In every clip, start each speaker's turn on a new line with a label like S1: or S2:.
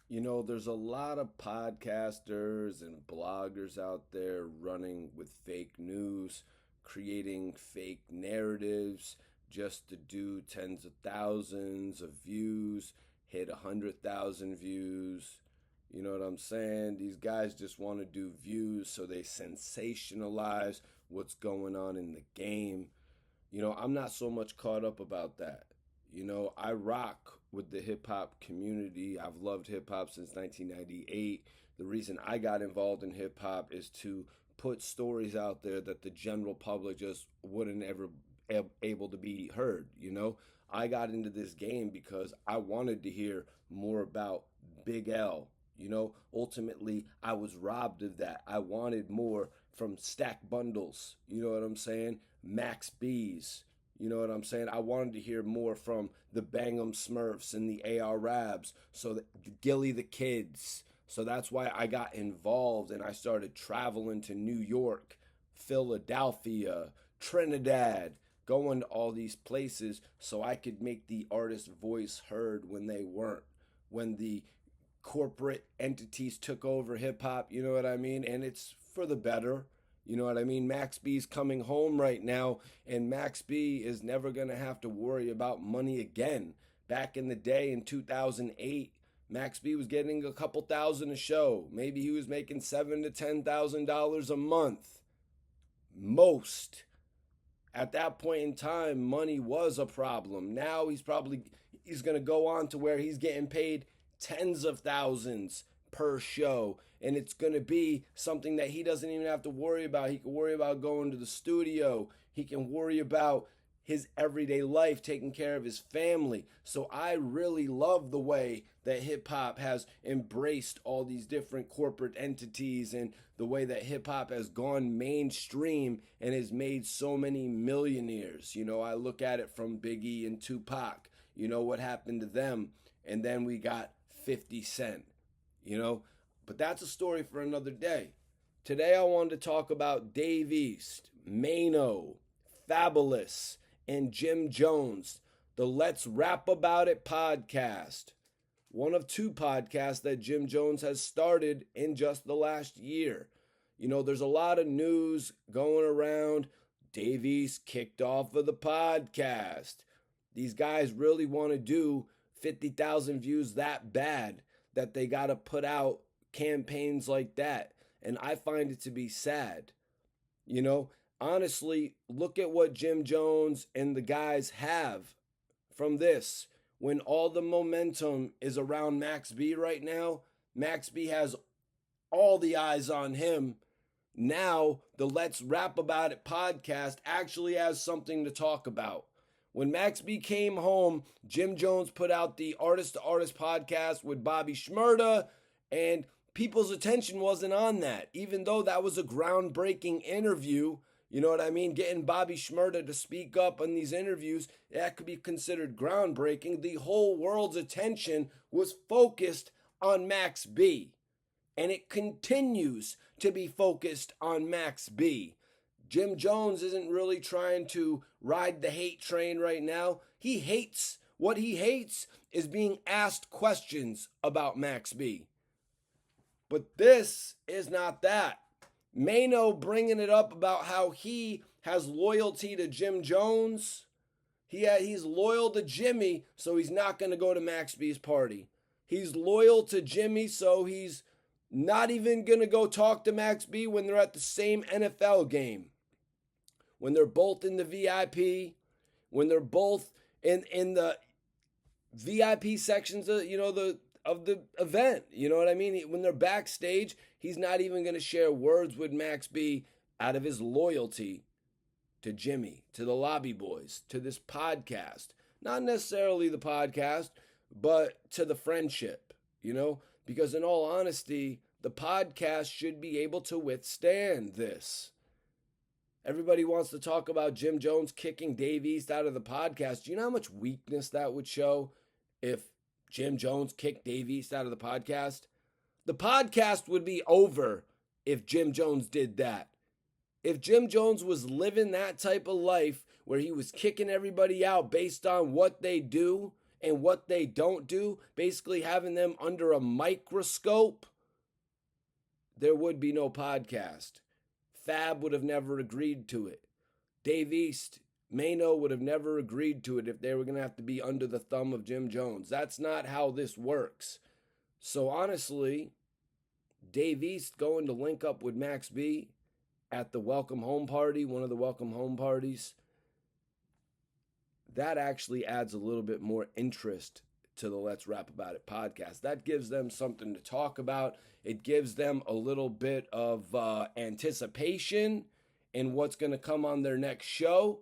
S1: There's a lot of podcasters and bloggers out there running with fake news, creating fake narratives just to do tens of thousands of views, hit 100,000 views. You know what I'm saying? These guys just want to do views, so they sensationalize what's going on in the game. I'm not so much caught up about that. I rock with the hip hop community. I've loved hip hop since 1998. The reason I got involved in hip hop is to put stories out there that the general public just wouldn't ever able to be heard. I got into this game because I wanted to hear more about Big L. Ultimately, I was robbed of that. I wanted more from Stack Bundles. You know what I'm saying? Max B's. You know what I'm saying? I wanted to hear more from the Bangum Smurfs and the AR Rabs, so that Gilly the Kids. So that's why I got involved and I started traveling to New York, Philadelphia, Trinidad, going to all these places so I could make the artist's voice heard when they weren't, when the corporate entities took over hip hop, you know what I mean? And it's for the better. You know what I mean? Max B's coming home right now, and Max B is never going to have to worry about money again. Back in the day in 2008, Max B was getting a couple thousand a show. Maybe he was making $7,000 to $10,000 a month. Most. At that point in time, money was a problem. Now he's going to go on to where he's getting paid tens of thousands per show, and it's going to be something that he doesn't even have to worry about. He can worry about going to the studio. He can worry about his everyday life, taking care of his family. So I really love the way that hip hop has embraced all these different corporate entities, and the way that hip hop has gone mainstream and has made so many millionaires. I look at it from Biggie and Tupac. What happened to them, and then we got 50 Cent. But that's a story for another day. Today I wanted to talk about Dave East, Mano, Fabulous, and Jim Jones, the Let's Rap About It podcast. One of two podcasts that Jim Jones has started in just the last year. There's a lot of news going around. Dave East kicked off of the podcast. These guys really want to do 50,000 views that bad that they got to put out campaigns like that. And I find it to be sad. Honestly, look at what Jim Jones and the guys have from this. When all the momentum is around Max B right now, Max B has all the eyes on him. Now, the Let's Rap About It podcast actually has something to talk about. When Max B came home, Jim Jones put out the Artist to Artist podcast with Bobby Shmurda, and people's attention wasn't on that, even though that was a groundbreaking interview. You know what I mean? Getting Bobby Shmurda to speak up on these interviews, that could be considered groundbreaking. The whole world's attention was focused on Max B, and it continues to be focused on Max B. Jim Jones isn't really trying to ride the hate train right now. He hates, what he hates is being asked questions about Max B. But this is not that. Mano bringing it up about how he has loyalty to Jim Jones. He's loyal to Jimmy, so he's not going to go to Max B's party. He's loyal to Jimmy, so he's not even going to go talk to Max B when they're at the same NFL game. When they're both in the VIP, when they're both in the VIP sections of the event, you know what I mean? When they're backstage, he's not even going to share words with Max B out of his loyalty to Jimmy, to the Lobby Boys, to this podcast. Not necessarily the podcast, but to the friendship, because in all honesty, the podcast should be able to withstand this. Everybody wants to talk about Jim Jones kicking Dave East out of the podcast. Do you know how much weakness that would show if Jim Jones kicked Dave East out of the podcast? The podcast would be over if Jim Jones did that. If Jim Jones was living that type of life where he was kicking everybody out based on what they do and what they don't do, basically having them under a microscope, there would be no podcast. Fab would have never agreed to it. Dave East, Mano would have never agreed to it if they were going to have to be under the thumb of Jim Jones. That's not how this works. So honestly, Dave East going to link up with Max B at the welcome home party, one of the welcome home parties, that actually adds a little bit more interest to the Let's Rap About It podcast. That gives them something to talk about. It gives them a little bit of anticipation in what's going to come on their next show.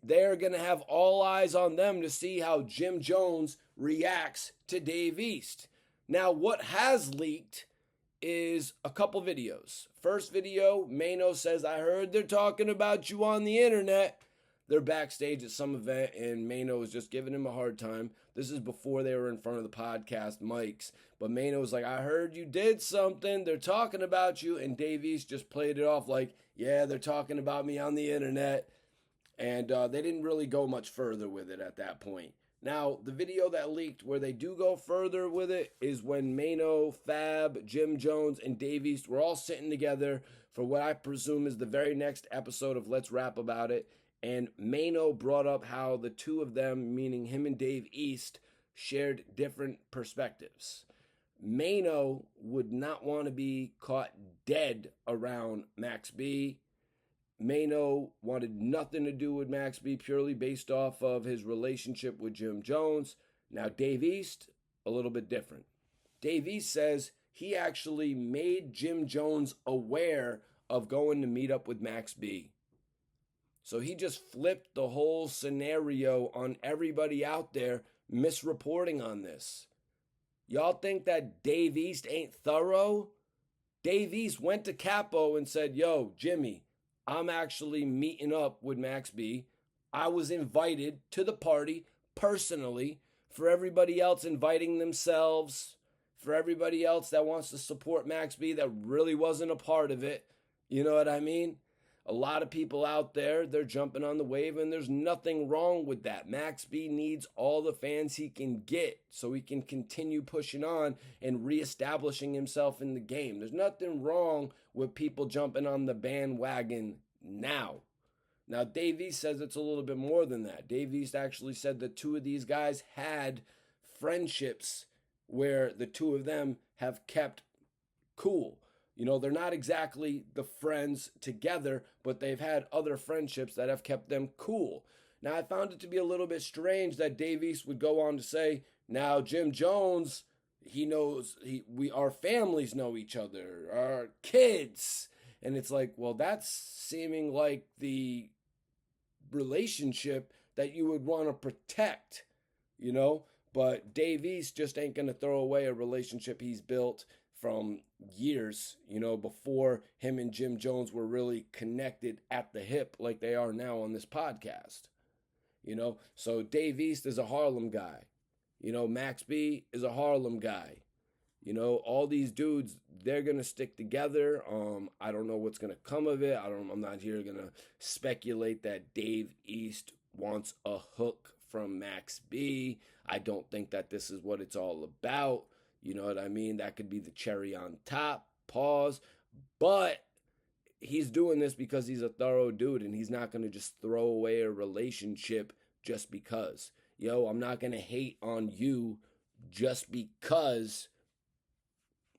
S1: They're going to have all eyes on them to see how Jim Jones reacts to Dave East. Now, what has leaked is a couple videos. First video, Mano says, I heard they're talking about you on the internet. They're backstage at some event, and Mano is just giving him a hard time. This is before they were in front of the podcast mics. But Mano was like, I heard you did something. They're talking about you. And Dave East just played it off like, yeah, they're talking about me on the internet. And they didn't really go much further with it at that point. Now, the video that leaked where they do go further with it is when Mano, Fab, Jim Jones, and Dave East were all sitting together for what I presume is the very next episode of Let's Rap About It. And Mano brought up how the two of them, meaning him and Dave East, shared different perspectives. Mano would not want to be caught dead around Max B. Mano wanted nothing to do with Max B purely based off of his relationship with Jim Jones. Now, Dave East, a little bit different. Dave East says he actually made Jim Jones aware of going to meet up with Max B. So he just flipped the whole scenario on everybody out there misreporting on this. Y'all think that Dave East ain't thorough? Dave East went to Capo and said, yo, Jimmy, I'm actually meeting up with Max B. I was invited to the party personally. For everybody else inviting themselves, for everybody else that wants to support Max B that really wasn't a part of it, you know what I mean? A lot of people out there, they're jumping on the wave, and there's nothing wrong with that. Max B needs all the fans he can get so he can continue pushing on and reestablishing himself in the game. There's nothing wrong with people jumping on the bandwagon now. Now, Dave East says it's a little bit more than that. Dave East actually said that two of these guys had friendships where the two of them have kept cool. You know, they're not exactly the friends together, but they've had other friendships that have kept them cool. Now, I found it to be a little bit strange that Dave East would go on to say, now Jim Jones, he knows, our families know each other, our kids. And it's like, well, that's seeming like the relationship that you would want to protect, you know? But Dave East just ain't going to throw away a relationship he's built from years, you know, before him and Jim Jones were really connected at the hip like they are now on this podcast. You know, so Dave East is a Harlem guy. You know, Max B is a Harlem guy. You know, all these dudes, they're going to stick together. I don't know what's going to come of it. I'm not here going to speculate that Dave East wants a hook from Max B. I don't think that this is what it's all about. You know what I mean? That could be the cherry on top, pause. But he's doing this because he's a thorough dude, and he's not going to just throw away a relationship just because. Yo, I'm not going to hate on you just because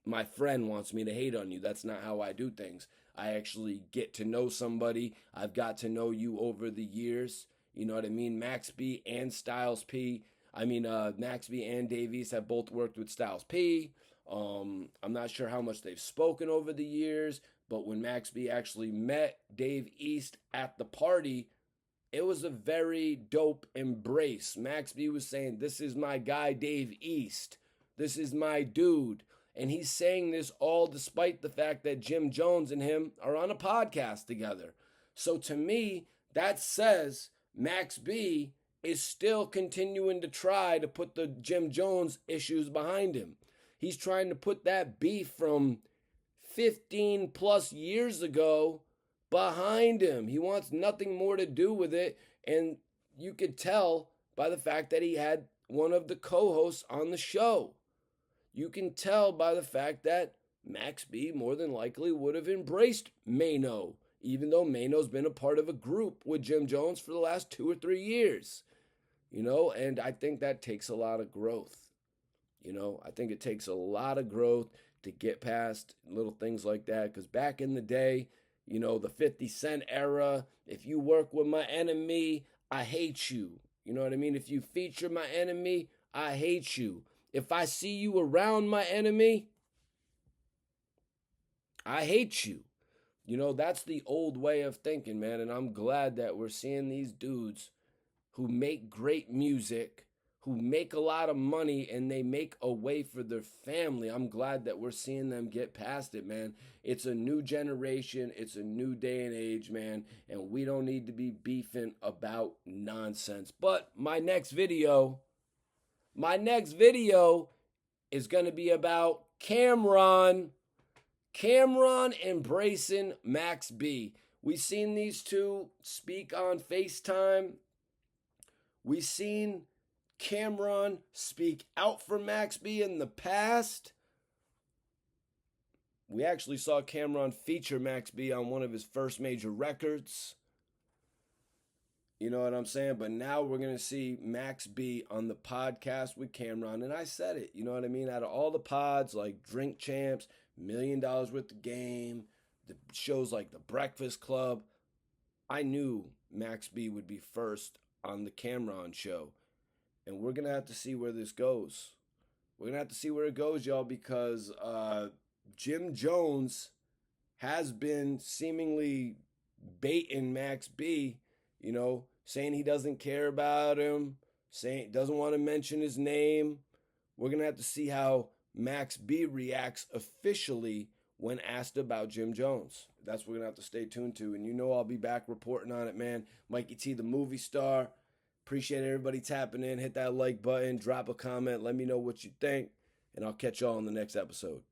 S1: my friend wants me to hate on you. That's not how I do things. I actually get to know somebody. I've got to know you over the years. You know what I mean? Max B and Styles P. Max B and Dave East have both worked with Styles P. I'm not sure how much they've spoken over the years, but when Max B actually met Dave East at the party, it was a very dope embrace. Max B was saying, this is my guy, Dave East. This is my dude. And he's saying this all despite the fact that Jim Jones and him are on a podcast together. So to me, that says Max B is still continuing to try to put the Jim Jones issues behind him. He's trying to put that beef from 15 plus years ago behind him. He wants nothing more to do with it. And you could tell by the fact that he had one of the co-hosts on the show. You can tell by the fact that Max B more than likely would have embraced Mano, even though Mano's been a part of a group with Jim Jones for the last 2 or 3 years. And I think that takes a lot of growth. I think it takes a lot of growth to get past little things like that. Because back in the day, the 50 Cent era, if you work with my enemy, I hate you. You know what I mean? If you feature my enemy, I hate you. If I see you around my enemy, I hate you. That's the old way of thinking, man. And I'm glad that we're seeing these dudes who make great music, who make a lot of money, and they make a way for their family. I'm glad that we're seeing them get past it, man. It's a new generation. It's a new day and age, man. And we don't need to be beefing about nonsense. But my next video is going to be about Cam'ron embracing Max B. We've seen these two speak on FaceTime. We've seen Cam'ron speak out for Max B in the past. We actually saw Cam'ron feature Max B on one of his first major records. You know what I'm saying? But now we're going to see Max B on the podcast with Cam'ron. And I said it, you know what I mean? Out of all the pods like Drink Champs, $1 Million Worth of Game, the shows like The Breakfast Club, I knew Max B would be first on the Cam'ron show. And we're going to have to see where this goes. We're going to have to see where it goes, y'all, because Jim Jones has been seemingly baiting Max B, saying he doesn't care about him, saying doesn't want to mention his name. We're going to have to see how Max B reacts officially when asked about Jim Jones. That's what we're going to have to stay tuned to. And I'll be back reporting on it, man. Mikey T, the movie star. Appreciate everybody tapping in. Hit that like button. Drop a comment. Let me know what you think. And I'll catch y'all on the next episode.